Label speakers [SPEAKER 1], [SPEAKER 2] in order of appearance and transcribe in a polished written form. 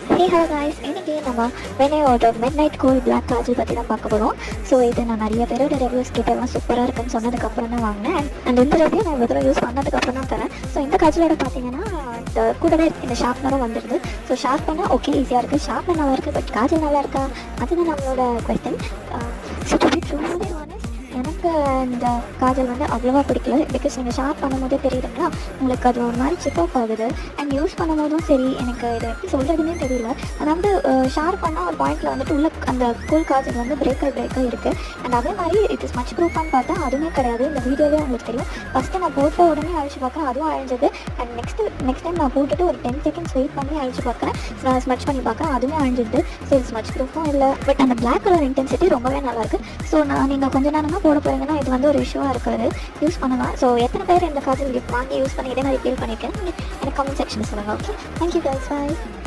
[SPEAKER 1] Hey hello guys, இன்றைக்கி நம்ம வெனையோட midnight cool black kajal பற்றி தான் பார்க்க போகிறோம். ஸோ இது நான் நிறைய பேரோட ரிவ்யூஸ் கிட்டலாம் சூப்பராக இருக்குன்னு சொன்னதுக்கப்புறம் தான் வாங்கினேன். அண்ட் இந்த ரிவ்யூ நான் இவ்வளோ யூஸ் பண்ணதுக்கப்புறம் தான் தரேன். ஸோ இந்த காஜலோட பார்த்தீங்கன்னா இந்த கூடவே இந்த ஷார்ப்னரும் வந்துடுது. ஸோ ஷார்ப் பண்ணால் ஓகே ஈஸியாக இருக்குது, ஷார்ப்னர் நல்லா இருக்குது, பட் காஜல் நல்லா இருக்கா அதுதான் நம்மளோட question. So to be truly honest, எனக்கு இந்த காஜல் வந்து அவ்வளோவா பிடிக்கல. பிகாஸ் நீங்கள் ஷார்ப் பண்ணும்போதே தெரியுதுங்களா உங்களுக்கு அது ஒரு மாதிரி சிப் ஆஃப் ஆகுது. அண்ட் யூஸ் பண்ணும்போதும் சரி எனக்கு இதை எப்படி சொல்கிறதுனே தெரியல. அதாவது ஷார்ப் பண்ணால் ஒரு பாயிண்டில் வந்துட்டு உள்ள அந்த கூல் காஜல் வந்து பிரேக்காக இருக்குது. அண்ட் அதே மாதிரி இட் இஸ் மச் ப்ரூஃபான்னு பார்த்தா அதுவுமே கிடையாது. இந்த வீடியோவே உங்களுக்கு தெரியும். ஃபஸ்ட்டு நான் போட்ட உடனே அழிச்சு பார்க்குறேன், அதுவும் அழிஞ்சது. அண்ட் நெக்ஸ்ட் டைம் நான் போட்டுட்டு ஒரு 10 செகண்ட்ஸ் வெயிட் பண்ணி அழிச்சு பார்க்குறேன். ஸோ நான் ஸ்மச் பண்ணி பார்க்குறேன், அதுவுமே அழிஞ்சிடுது. ஸோ இது ஸ்மச் ப்ரூஃபும் இல்லை, பட் அந்த பிளாக் கலர் இன்டென்சிட்டி ரொம்பவே நல்லாயிருக்கு. ஸோ நீங்கள் கொஞ்சம் நேரமாக போட போகிறீங்கன்னா இது வந்து ஒரு இஷ்யூவாக இருக்காது, யூஸ் பண்ணலாம். ஸோ எத்தனை பேர் இந்த காஜல் கிஃப்ட் வாங்கி யூஸ் பண்ணி இதே மாதிரி ஃபீல் பண்ணியிருக்கேன் எனக்கு கமெண்ட் செக்ஷன் சொல்லுங்கள். ஓகே, தேங்க்யூ கைஸ், பாய்.